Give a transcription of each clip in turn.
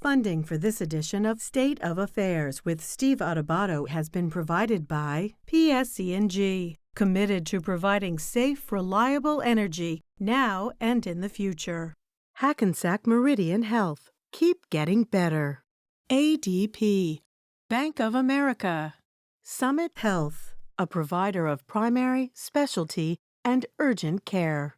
Funding for this edition of State of Affairs with Steve Adubato has been provided by PSE&G, committed to providing safe, reliable energy now and in the future. Hackensack Meridian Health. Keep getting better. ADP. Bank of America. Summit Health, a provider of primary, specialty, and urgent care.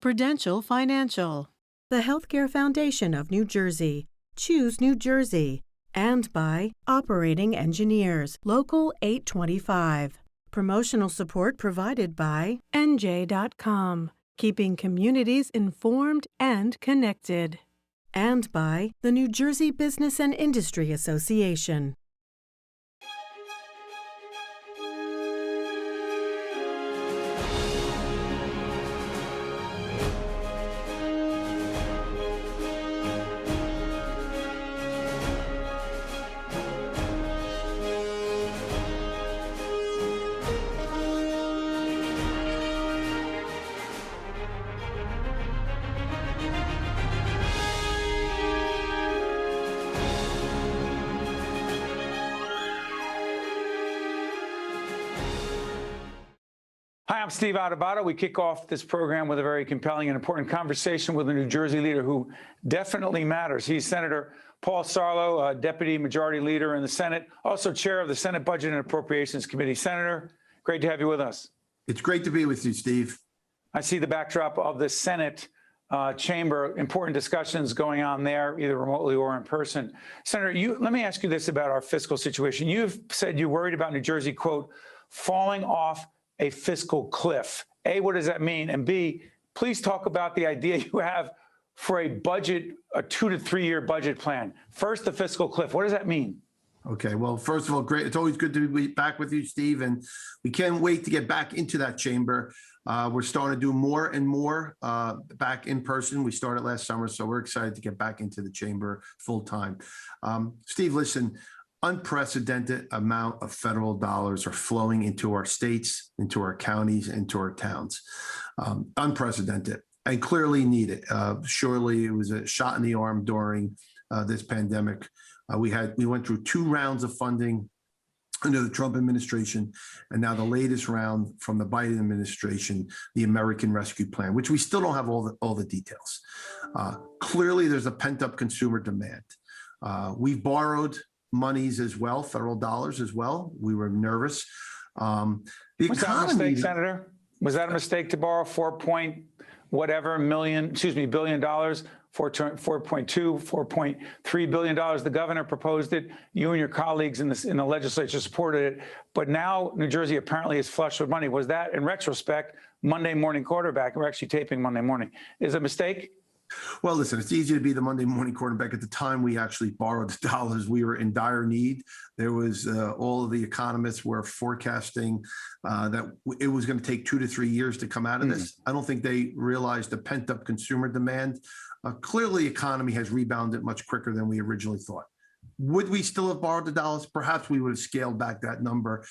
Prudential Financial. The Healthcare Foundation of New Jersey. Choose New Jersey. And by Operating Engineers, Local 825. Promotional support provided by NJ.com, keeping communities informed and connected. And by the New Jersey Business and Industry Association. Hi, I'm Steve Adubato. We kick off this program with a very compelling and important conversation with a New Jersey leader who definitely matters. He's Senator Paul Sarlo, Deputy Majority Leader in the Senate, also Chair of the Senate Budget and Appropriations Committee. Senator, great to have you with us. It's great to be with you, Steve. I see the backdrop of the Senate chamber, important discussions going on there, either remotely or in person. Senator, let me ask you this about our fiscal situation. You've said you're worried about New Jersey, quote, falling off a fiscal cliff. A, what does that mean? And B, please talk about the idea you have for a budget, a 2 to 3 year budget plan. First, the fiscal cliff. What does that mean? Okay, well, first of all, great. It's always good to be back with you, Steve, and we can't wait to get back into that chamber. We're starting to do more and more back in person. We started last summer, so we're excited to get back into the chamber full time. Steve, listen, unprecedented amount of federal dollars are flowing into our states, into our counties, into our towns. Unprecedented and clearly needed. Surely it was a shot in the arm during this pandemic. We went through 2 rounds of funding under the Trump administration, and now the latest round from the Biden administration, the American Rescue Plan, which we still don't have all the details. Clearly, there's a pent-up consumer demand. We've borrowed monies as well, federal dollars as well. We were nervous. Was that a mistake, Senator? Was that a mistake to borrow $4.2 billion, $4.3 billion? The governor proposed it. You and your colleagues in the legislature supported it. But now New Jersey apparently is flush with money. Was that, in retrospect, Monday morning quarterback? We're actually taping Monday morning. Is it a mistake? Well, listen, it's easy to be the Monday morning quarterback. At the time we actually borrowed the dollars, we were in dire need. There was all of the economists were forecasting that it was going to take 2 to 3 years to come out of this. I don't think they realized the pent up consumer demand. Clearly, the economy has rebounded much quicker than we originally thought. Would we still have borrowed the dollars? Perhaps we would have scaled back that number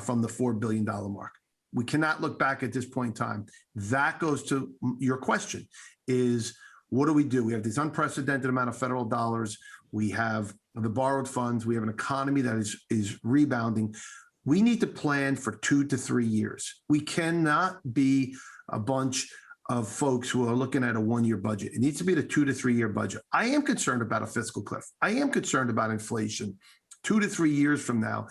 from the $4 billion mark. We cannot look back at this point in time. That goes to your question is, what do? We have this unprecedented amount of federal dollars. We have the borrowed funds. We have an economy that is rebounding. We need to plan for 2 to 3 years. We cannot be a bunch of folks who are looking at a 1 year budget. It needs to be the 2 to 3 year budget. I am concerned about a fiscal cliff. I am concerned about inflation 2 to 3 years from now.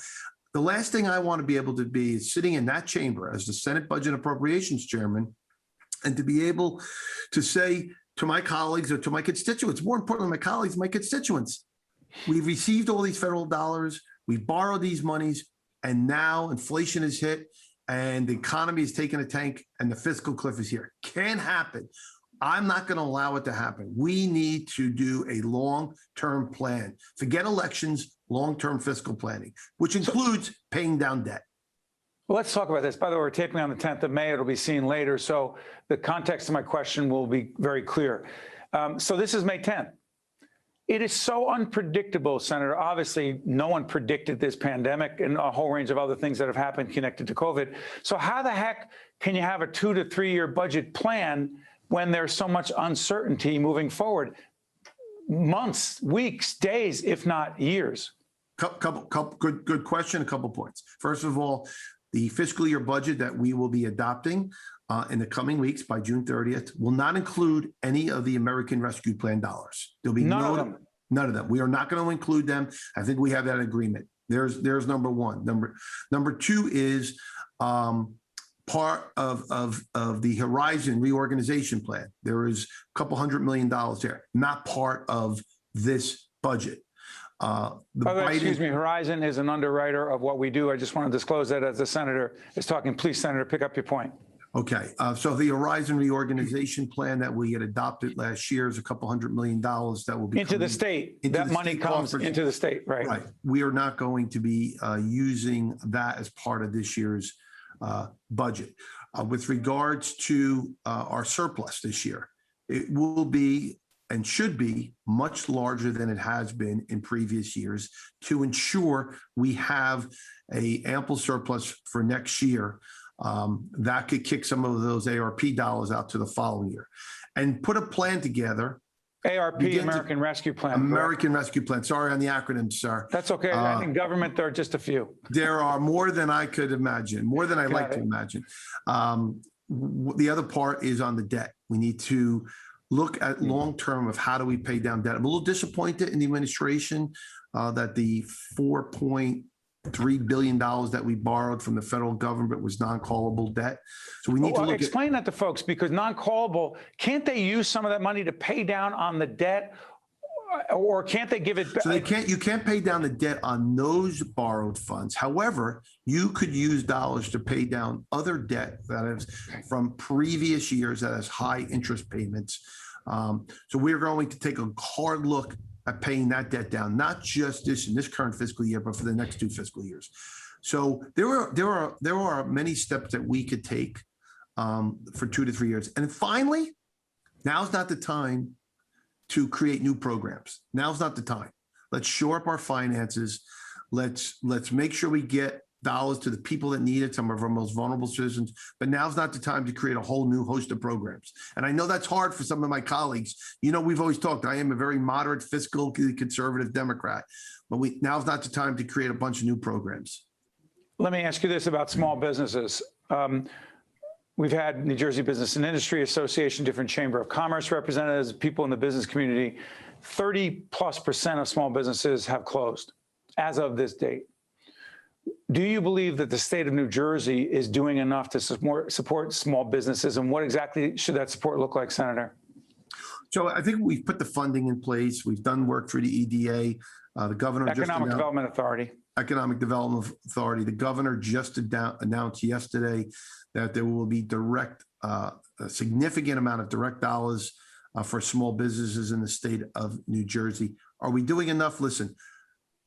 The last thing I want to be able to be is sitting in that chamber as the Senate Budget and Appropriations Chairman and to be able to say to my colleagues or to my constituents, more importantly, my colleagues, my constituents, we've received all these federal dollars, we borrowed these monies, and now inflation is hit and the economy is taking a tank and the fiscal cliff is here. Can't happen. I'm not going to allow it to happen. We need to do a long-term plan. Forget elections, long-term fiscal planning, which includes paying down debt. Well, let's talk about this. By the way, we're taping on the 10th of May. It'll be seen later. So the context of my question will be very clear. So this is May 10th. It is so unpredictable, Senator. Obviously, no one predicted this pandemic and a whole range of other things that have happened connected to COVID. So how the heck can you have a 2 to 3 year budget plan when there's so much uncertainty moving forward? months, weeks, days, if not years? Good question. A couple points. First of all, the fiscal year budget that we will be adopting in the coming weeks by June 30th will not include any of the American Rescue Plan dollars. There'll be None of them. None of them. We are not going to include them. I think we have that agreement. There's number one. Number two is part of the Horizon reorganization plan. There is a couple $100 million there, not part of this budget. Excuse me, Horizon is an underwriter of what we do. I just want to disclose that as the senator is talking. Please, Senator, pick up your point. Okay, so the Horizon reorganization plan that we had adopted last year is a couple $100 million that will be into the state. That money comes into the state, right? Right. We are not going to be using that as part of this year's budget. With regards to our surplus this year, it will be and should be much larger than it has been in previous years to ensure we have a ample surplus for next year. That could kick some of those ARP dollars out to the following year and put a plan together. ARP, American Rescue Plan. American Rescue Plan. Sorry on the acronyms, sir. That's okay. In government, there are just a few. There are more than I could imagine, more than I like to imagine. The other part is on the debt. We need to look at long-term of how do we pay down debt. I'm a little disappointed in the administration that the $4.3 billion that we borrowed from the federal government was non-callable debt. So we need to explain that to folks, because non-callable, can't they use some of that money to pay down on the debt, or can't they give it back? So you can't pay down the debt on those borrowed funds. However, you could use dollars to pay down other debt that is from previous years that has high interest payments. So we're going to take a hard look at paying that debt down, not just in this current fiscal year, but for the next 2 fiscal years. So there are many steps that we could take for 2 to 3 years. And finally, now's not the time to create new programs. Now's not the time. Let's shore up our finances. Let's make sure we get dollars to the people that need it, some of our most vulnerable citizens. But now's not the time to create a whole new host of programs. And I know that's hard for some of my colleagues. You know, we've always talked, I am a very moderate, fiscal, conservative Democrat, but now's not the time to create a bunch of new programs. Let me ask you this about small businesses. We've had New Jersey Business and Industry Association, different Chamber of Commerce representatives, people in the business community. 30+% of small businesses have closed as of this date. Do you believe that the state of New Jersey is doing enough to support small businesses, and what exactly should that support look like, Senator? So I think we've put the funding in place. We've done work through the EDA. The governor Economic Development Authority. Economic Development Authority. The governor just announced yesterday that there will be a significant amount of direct dollars for small businesses in the state of New Jersey. Are we doing enough? Listen,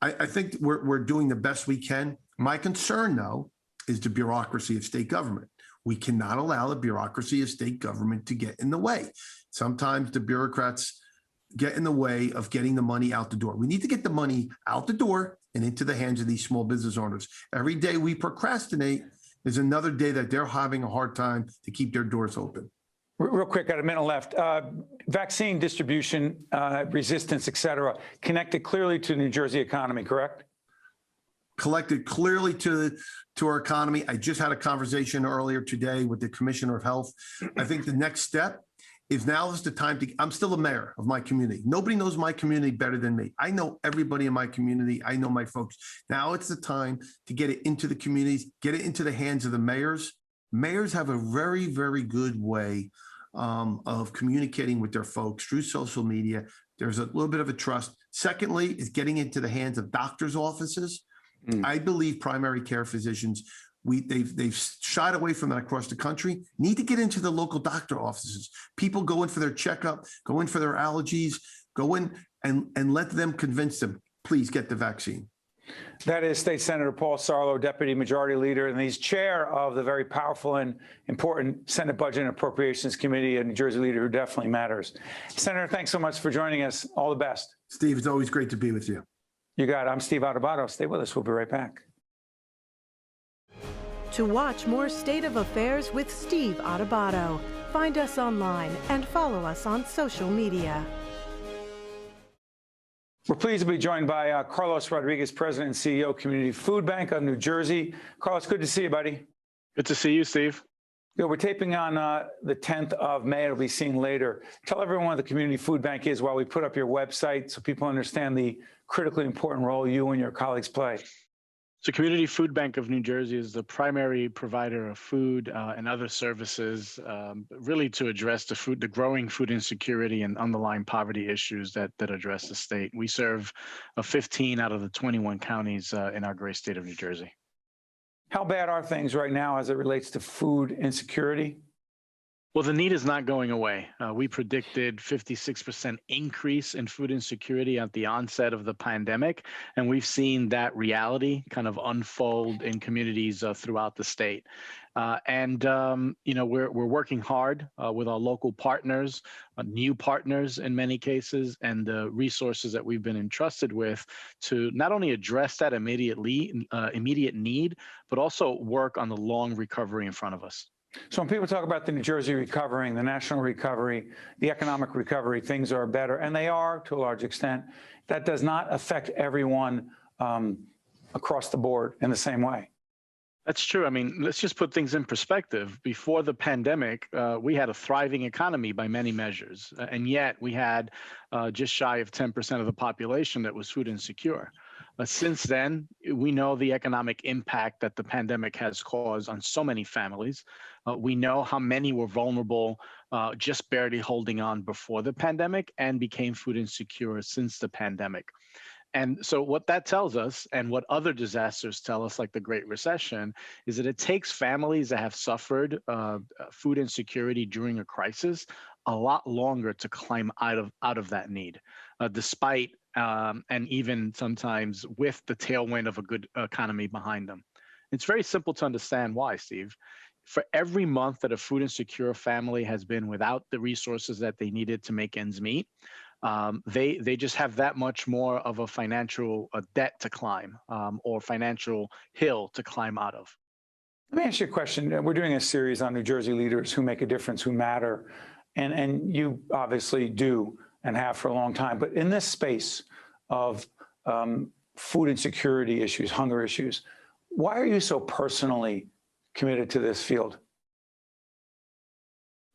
I think we're doing the best we can. My concern, though, is the bureaucracy of state government. We cannot allow the bureaucracy of state government to get in the way. Sometimes the bureaucrats get in the way of getting the money out the door. We need to get the money out the door and into the hands of these small business owners. Every day we procrastinate is another day that they're having a hard time to keep their doors open. Real quick, got a minute left. Vaccine distribution, resistance, et cetera, connected clearly to the New Jersey economy, correct? Collected clearly to our economy. I just had a conversation earlier today with the Commissioner of Health. I think the next step is now is the time to, I'm still a mayor of my community. Nobody knows my community better than me. I know everybody in my community. I know my folks. Now it's the time to get it into the communities, get it into the hands of the mayors. Mayors have a very, very good way of communicating with their folks through social media. There's a little bit of a trust. Secondly, is getting into the hands of doctors' offices. I believe primary care physicians, they've shied away from that across the country, need to get into the local doctor offices. People go in for their checkup, go in for their allergies, go in and let them convince them, please get the vaccine. That is State Senator Paul Sarlo, Deputy Majority Leader, and he's chair of the very powerful and important Senate Budget and Appropriations Committee, a New Jersey leader who definitely matters. Senator, thanks so much for joining us. All the best. Steve, it's always great to be with you. You got it. I'm Steve Adubato. Stay with us. We'll be right back. To watch more State of Affairs with Steve Adubato, find us online and follow us on social media. We're pleased to be joined by Carlos Rodriguez, President and CEO, Community Food Bank of New Jersey. Carlos, good to see you, buddy. Good to see you, Steve. Good. We're taping on the 10th of May. It'll be seen later. Tell everyone what the Community Food Bank is while we put up your website so people understand the critically important role you and your colleagues play. So Community Food Bank of New Jersey is the primary provider of food and other services, really to address the growing food insecurity and underlying poverty issues that address the state. We serve 15 out of the 21 counties in our great state of New Jersey. How bad are things right now as it relates to food insecurity? Well, the need is not going away. We predicted 56% increase in food insecurity at the onset of the pandemic, and we've seen that reality kind of unfold in communities throughout the state. We're working hard with our local partners, new partners in many cases, and the resources that we've been entrusted with to not only address that immediate need, but also work on the long recovery in front of us. So when people talk about the New Jersey recovering, the national recovery, the economic recovery, things are better, and they are to a large extent. That does not affect everyone across the board in the same way. That's true. I mean, let's just put things in perspective. Before the pandemic, we had a thriving economy by many measures, and yet we had just shy of 10% of the population that was food insecure. Since then, we know the economic impact that the pandemic has caused on so many families. We know how many were vulnerable, just barely holding on before the pandemic, and became food insecure since the pandemic. And so what that tells us, and what other disasters tell us, like the Great Recession, is that it takes families that have suffered food insecurity during a crisis a lot longer to climb out of that need, despite and even sometimes with the tailwind of a good economy behind them. It's very simple to understand why, Steve. For every month that a food insecure family has been without the resources that they needed to make ends meet, they just have that much more of a financial debt to climb or financial hill to climb out of. Let me ask you a question. We're doing a series on New Jersey leaders who make a difference, who matter, and you obviously do and have for a long time. But in this space of food insecurity issues, hunger issues, why are you so personally committed to this field?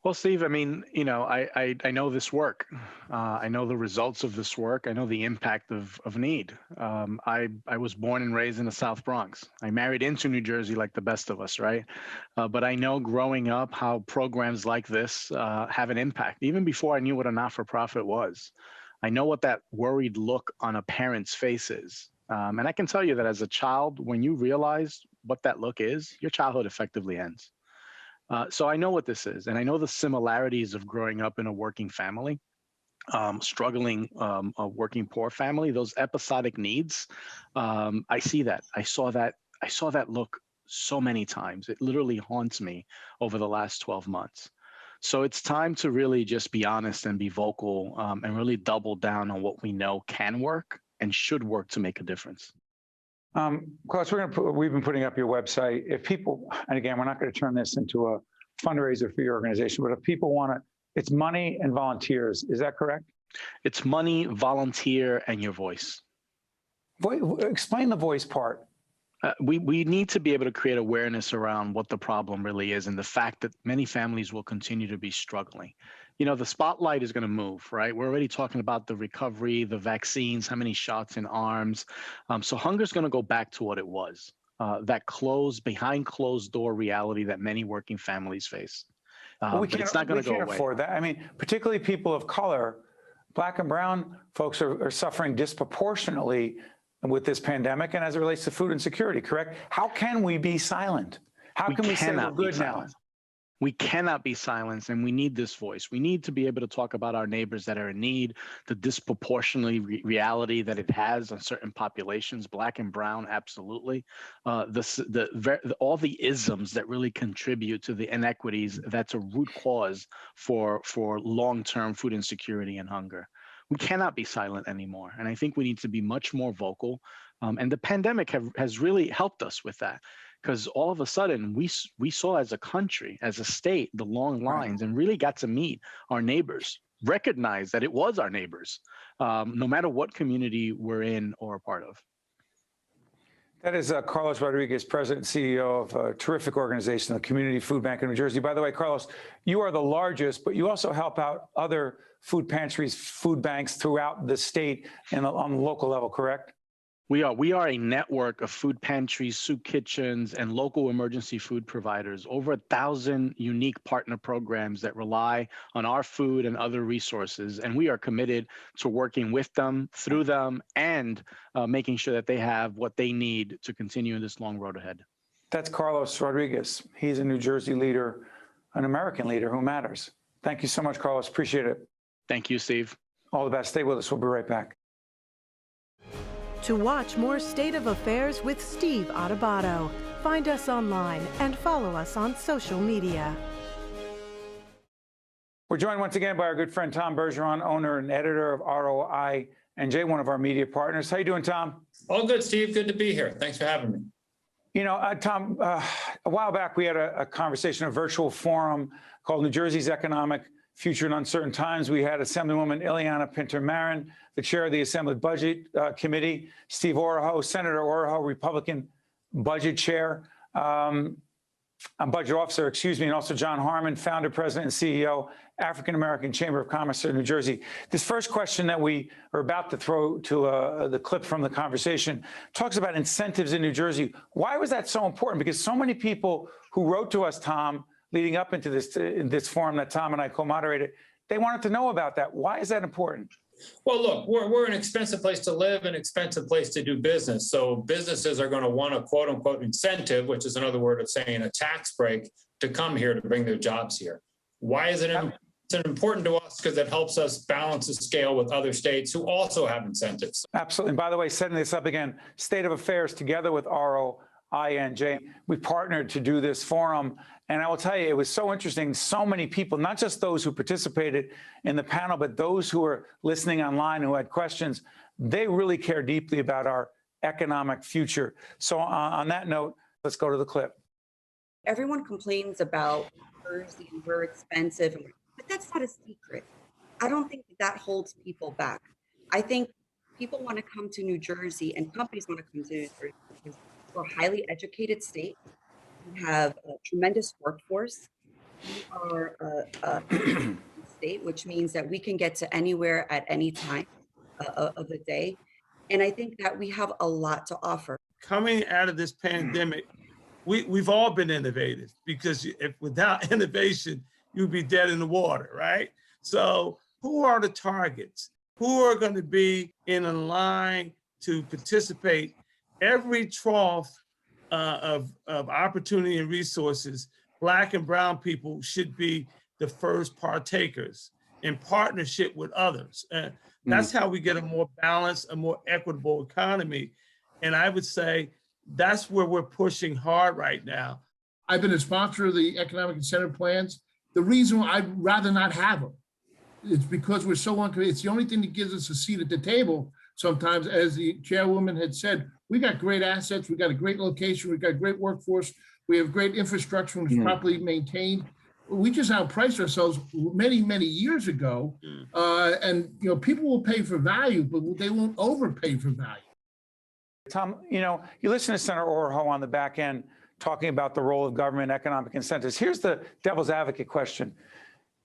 Well, Steve, I mean, I know this work. I know the results of this work. I know the impact of need. I was born and raised in the South Bronx. I married into New Jersey like the best of us, right? But I know growing up how programs like this have an impact, even before I knew what a not-for-profit was. I know what that worried look on a parent's face is. And I can tell you that as a child, when you realize what that look is, your childhood effectively ends. So I know what this is, and I know the similarities of growing up in a working family, struggling, a working poor family, those episodic needs. I see that. I saw that look so many times. It literally haunts me over the last 12 months. So it's time to really just be honest and be vocal and really double down on what we know can work and should work to make a difference. Klaus, we've been putting up your website. If people, and again, we're not going to turn this into a fundraiser for your organization, but if people want to, it's money and volunteers. Is that correct? It's money, volunteer, and your voice. Explain the voice part. We need to be able to create awareness around what the problem really is and the fact that many families will continue to be struggling. The spotlight is going to move, right? We're already talking about the recovery, the vaccines, how many shots in arms. So hunger is going to go back to what it was, that behind closed door reality that many working families face. But it's not going to go away. We can't afford that. I mean, particularly people of color, Black and brown folks are suffering disproportionately with this pandemic and as it relates to food insecurity, correct? How can we be silent? How can we say we're good now? We cannot be silenced, and we need this voice. We need to be able to talk about our neighbors that are in need, the disproportionately reality that it has on certain populations, Black and brown, absolutely. All the isms that really contribute to the inequities that's a root cause for long-term food insecurity and hunger. We cannot be silent anymore, and I think we need to be much more vocal. And the pandemic has really helped us with that. Because all of a sudden, we saw as a country, as a state, the long lines and really got to meet our neighbors, recognize that it was our neighbors, no matter what community we're in or a part of. That is Carlos Rodriguez, President and CEO of a terrific organization, the Community Food Bank of New Jersey. By the way, Carlos, you are the largest, but you also help out other food pantries, food banks throughout the state and on the local level, correct? We are a network of food pantries, soup kitchens, and local emergency food providers. Over 1,000 unique partner programs that rely on our food and other resources. And we are committed to working with them, through them, and making sure that they have what they need to continue this long road ahead. That's Carlos Rodriguez. He's a New Jersey leader, an American leader who matters. Thank you so much, Carlos. Appreciate it. Thank you, Steve. All the best. Stay with us. We'll be right back. To watch more State of Affairs with Steve Adubato, find us online and follow us on social media. We're joined once again by our good friend Tom Bergeron, owner and editor of ROI-NJ, one of our media partners. How you doing, Tom? All good, Steve. Good to be here. Thanks for having me. You know, Tom, a while back we had a conversation, a virtual forum called New Jersey's Economic Future in Uncertain Times. We had Assemblywoman Ileana Pinter-Marin, the chair of the Assembly Budget Committee, Steve Oroho, Senator Oroho, Republican budget chair, budget officer, excuse me, and also John Harmon, founder, president, and CEO, African American Chamber of Commerce of New Jersey. This first question that we are about to throw to the clip from the conversation talks about incentives in New Jersey. Why was that so important? Because so many people who wrote to us, Tom, leading up into this forum that Tom and I co-moderated, they wanted to know about that. Why is that important? Well, look, we're an expensive place to live, an expensive place to do business. So businesses are going to want a quote unquote incentive, which is another word of saying a tax break, to come here to bring their jobs here. Why is it important to us? Because it helps us balance the scale with other states who also have incentives. Absolutely. And by the way, setting this up again, State of Affairs together with ROI-NJ, we partnered to do this forum. And I will tell you, it was so interesting. So many people, not just those who participated in the panel, but those who were listening online who had questions, they really care deeply about our economic future. So on that note, let's go to the clip. Everyone complains about Jersey and we're expensive, but that's not a secret. I don't think that holds people back. I think people want to come to New Jersey and companies want to come to New Jersey because we're a highly educated state. We have a tremendous workforce. We are a state, which means that we can get to anywhere at any time of the day. And I think that we have a lot to offer. Coming out of this pandemic, we've all been innovative, because if without innovation, you'd be dead in the water, right? So who are the targets? Who are going to be in a line to participate? Every trough of opportunity and resources, Black and brown people should be the first partakers in partnership with others. That's how we get a more balanced, a more equitable economy. And I would say that's where we're pushing hard right now. I've been a sponsor of the economic incentive plans. The reason I'd rather not have them is because we're so uncommitted. It's the only thing that gives us a seat at the table. Sometimes, as the chairwoman had said, we got great assets, we got a great location, we got a great workforce, we have great infrastructure and it's properly maintained. We just outpriced ourselves many, many years ago. And you know, people will pay for value, but they won't overpay for value. Tom, you know, you listen to Senator Oroho on the back end talking about the role of government economic incentives. Here's the devil's advocate question.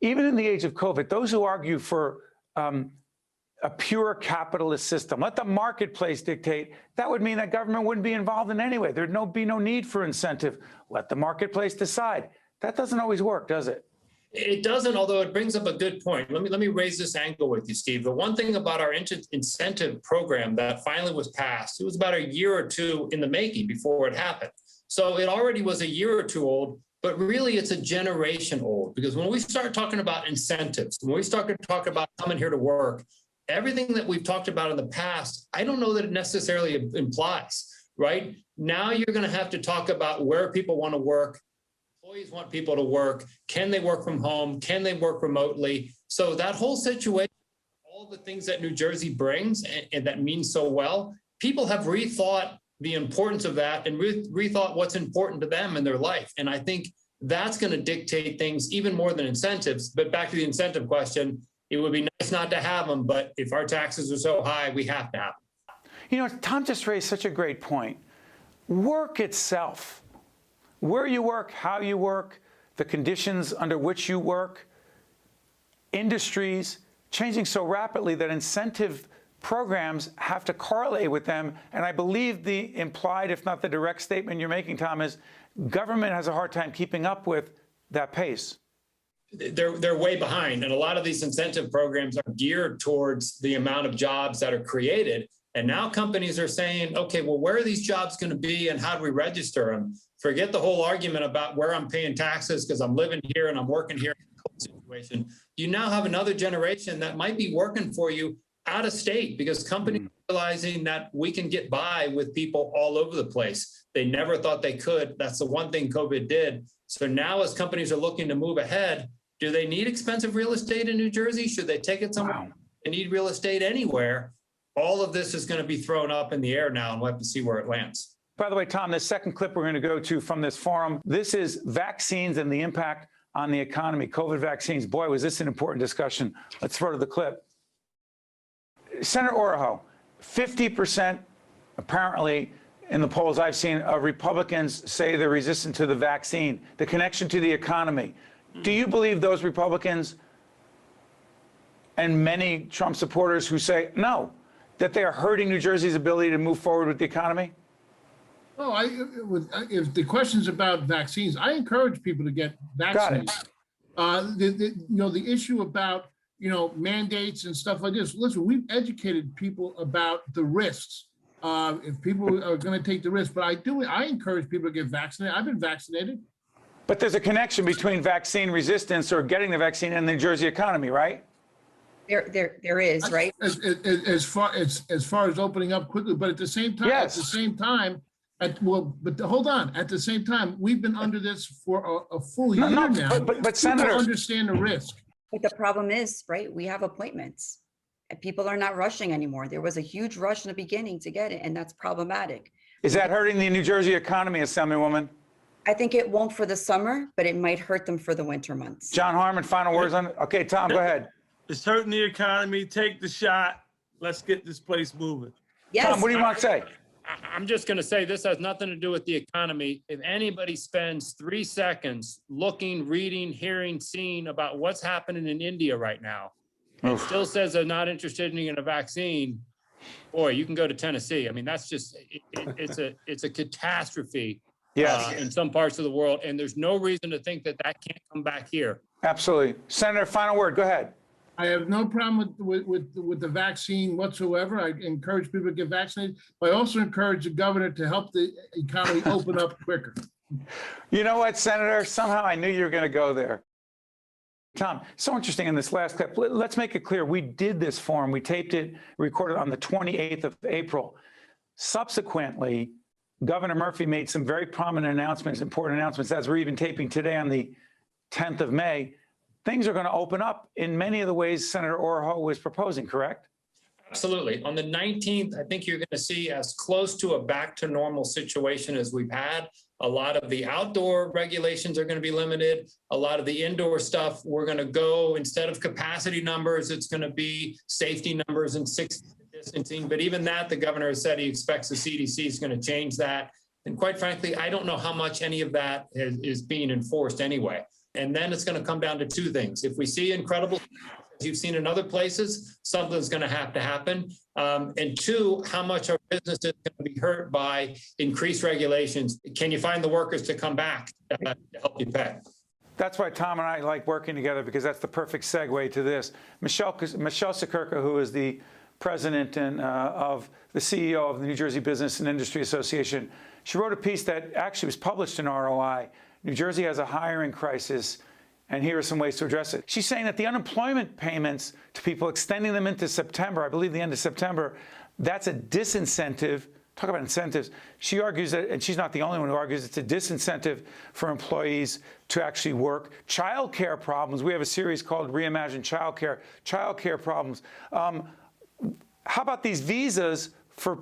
Even in the age of COVID, those who argue for a pure capitalist system, let the marketplace dictate, that would mean that government wouldn't be involved in any way. There'd be no need for incentive. Let the marketplace decide. That doesn't always work, does it? It doesn't, although it brings up a good point. Let me raise this angle with you, Steve. The one thing about our incentive program that finally was passed, it was about a year or two in the making before it happened. So it already was a year or two old, but really it's a generation old, because when we start talking about incentives, when we start to talk about coming here to work, everything that we've talked about in the past, I don't know that it necessarily implies, right? Now you're going to have to talk about where people want to work. Employees want people to work. Can they work from home? Can they work remotely? So that whole situation, all the things that New Jersey brings and that means so well, people have rethought the importance of that and rethought what's important to them in their life. And I think that's going to dictate things even more than incentives. But back to the incentive question, It would be nice not to have them, but if our taxes are so high, we have to have them. You know, Tom just raised such a great point. Work itself, where you work, how you work, the conditions under which you work, industries changing so rapidly that incentive programs have to correlate with them. And I believe the implied, if not the direct statement you're making, Tom, is government has a hard time keeping up with that pace. They're way behind. And a lot of these incentive programs are geared towards the amount of jobs that are created. And now companies are saying, okay, well, where are these jobs going to be and how do we register them? Forget the whole argument about where I'm paying taxes because I'm living here and I'm working here in a situation. You now have another generation that might be working for you out of state because companies are realizing that we can get by with people all over the place. They never thought they could. That's the one thing COVID did. So now as companies are looking to move ahead, do they need expensive real estate in New Jersey? Should they take it somewhere? Wow. They need real estate anywhere. All of this is going to be thrown up in the air now, and we'll have to see where it lands. By the way, Tom, the second clip we're going to go to from this forum, this is vaccines and the impact on the economy. COVID vaccines. Boy, was this an important discussion. Let's throw to the clip. Senator Oroho, 50% apparently in the polls I've seen of Republicans say they're resistant to the vaccine, the connection to the economy. Do you believe those Republicans and many Trump supporters who say no, that they are hurting New Jersey's ability to move forward with the economy? Oh, if the question's about vaccines, I encourage people to get vaccinated. The issue about, mandates and stuff like this. Listen, we've educated people about the risks. If people are going to take the risk, but I encourage people to get vaccinated. I've been vaccinated. But there's a connection between vaccine resistance or getting the vaccine and the New Jersey economy, right? There is, right? As far as opening up quickly, but at the same time, yes. Hold on. At the same time, we've been under this for a full year now. But Senator, people understand the risk. But the problem is, right, we have appointments. And people are not rushing anymore. There was a huge rush in the beginning to get it, and that's problematic. Is that hurting the New Jersey economy, Assemblywoman? I think it won't for the summer, but it might hurt them for the winter months. John Harmon, final words on it? Okay, Tom, go ahead. It's hurting the economy. Take the shot. Let's get this place moving. Yes. Tom, what do you want to say? I'm just going to say this has nothing to do with the economy. If anybody spends 3 seconds looking, reading, hearing, seeing about what's happening in India right now, and still says they're not interested in a vaccine, boy, you can go to Tennessee. I mean, that's just, it's a catastrophe in some parts of the world. And there's no reason to think that can't come back here. Absolutely. Senator, final word, go ahead. I have no problem with the vaccine whatsoever. I encourage people to get vaccinated, but I also encourage the governor to help the economy open up quicker. You know what, Senator? Somehow I knew you were going to go there. Tom, so interesting in this last clip. Let's make it clear. We did this forum. We taped it, recorded on the 28th of April. Subsequently, Governor Murphy made some very prominent announcements, important announcements, as we're even taping today on the 10th of May. Things are going to open up in many of the ways Senator Oroho was proposing, correct? Absolutely. On the 19th, I think you're going to see as close to a back to normal situation as we've had. A lot of the outdoor regulations are going to be limited. A lot of the indoor stuff, we're going to go, instead of capacity numbers, it's going to be safety numbers and 6 feet distancing. But even that, the governor has said he expects the CDC is going to change that. And quite frankly, I don't know how much any of that is being enforced anyway. And then it's going to come down to 2 things. If we see incredible, as you've seen in other places, something's going to happen. And 2, how much our business is going to be hurt by increased regulations. Can you find the workers to come back to help you pay? That's why Tom and I like working together, because that's the perfect segue to this. Michelle Sekurka, who is the president and of the CEO of the New Jersey Business and Industry Association, she wrote a piece that actually was published in ROI. New Jersey has a hiring crisis, and here are some ways to address it. She's saying that the unemployment payments to people, extending them into September, I believe the end of September, that's a disincentive. Talk about incentives. She argues that, and she's not the only one who argues, it's a disincentive for employees to actually work. Childcare problems. We have a series called Reimagine Childcare. Childcare problems. How about these visas for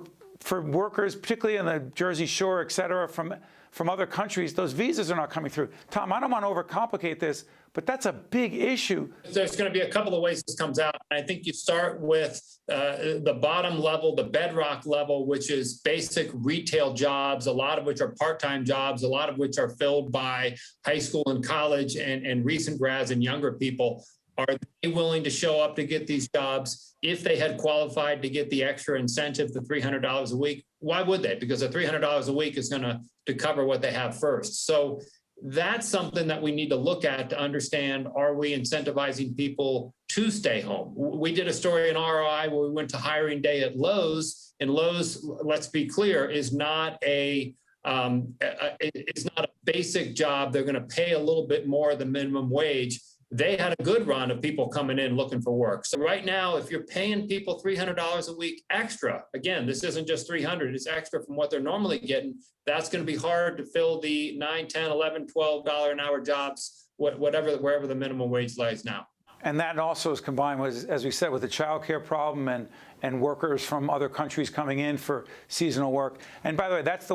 workers, particularly on the Jersey Shore, et cetera, from from other countries, those visas are not coming through. Tom, I don't want to overcomplicate this, but that's a big issue. There's going to be a couple of ways this comes out. I think you start with the bottom level, the bedrock level, which is basic retail jobs, a lot of which are part-time jobs, a lot of which are filled by high school and college and recent grads and younger people. Are they willing to show up to get these jobs? If they had qualified to get the extra incentive, the $300 a week, why would they? Because the $300 a week is going to cover what they have first. So that's something that we need to look at to understand, are we incentivizing people to stay home? We did a story in ROI where we went to hiring day at Lowe's, and Lowe's, let's be clear, is not it's not a basic job. They're going to pay a little bit more than minimum wage. They had a good run of people coming in looking for work. So right now, if you're paying people $300 a week extra, again, this isn't just $300, it's extra from what they're normally getting. That's going to be hard to fill the $9, $10, $11, $12 an hour jobs, wherever the minimum wage lies now. And that also is combined with, as we said, with the child care problem and workers from other countries coming in for seasonal work. And by the way, that's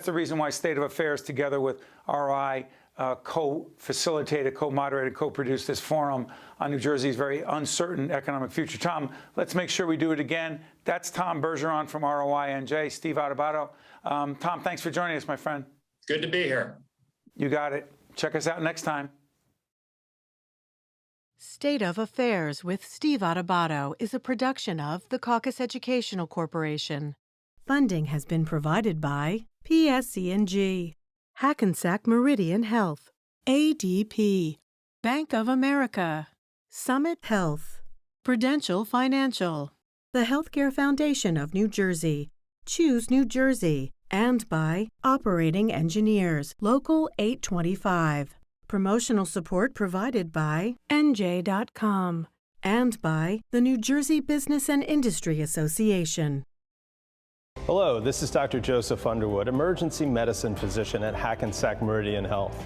the reason why State of Affairs, together with ROI, co-facilitated, co-moderated, co-produced this forum on New Jersey's very uncertain economic future. Tom, let's make sure we do it again. That's Tom Bergeron from ROI-NJ, Steve Adubato. Tom, thanks for joining us, my friend. Good to be here. You got it. Check us out next time. State of Affairs with Steve Adubato is a production of the Caucus Educational Corporation. Funding has been provided by PSC&G, Hackensack Meridian Health, ADP, Bank of America, Summit Health, Prudential Financial, the Healthcare Foundation of New Jersey, Choose New Jersey, and by Operating Engineers, Local 825. Promotional support provided by NJ.com and by the New Jersey Business and Industry Association. Hello, this is Dr. Joseph Underwood, emergency medicine physician at Hackensack Meridian Health.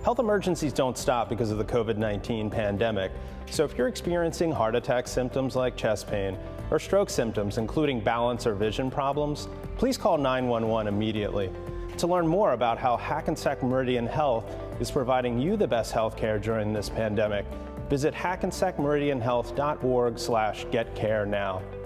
Health emergencies don't stop because of the COVID-19 pandemic, so if you're experiencing heart attack symptoms like chest pain or stroke symptoms, including balance or vision problems, please call 911 immediately. To learn more about how Hackensack Meridian Health is providing you the best health care during this pandemic, visit hackensackmeridianhealth.org/getcarenow.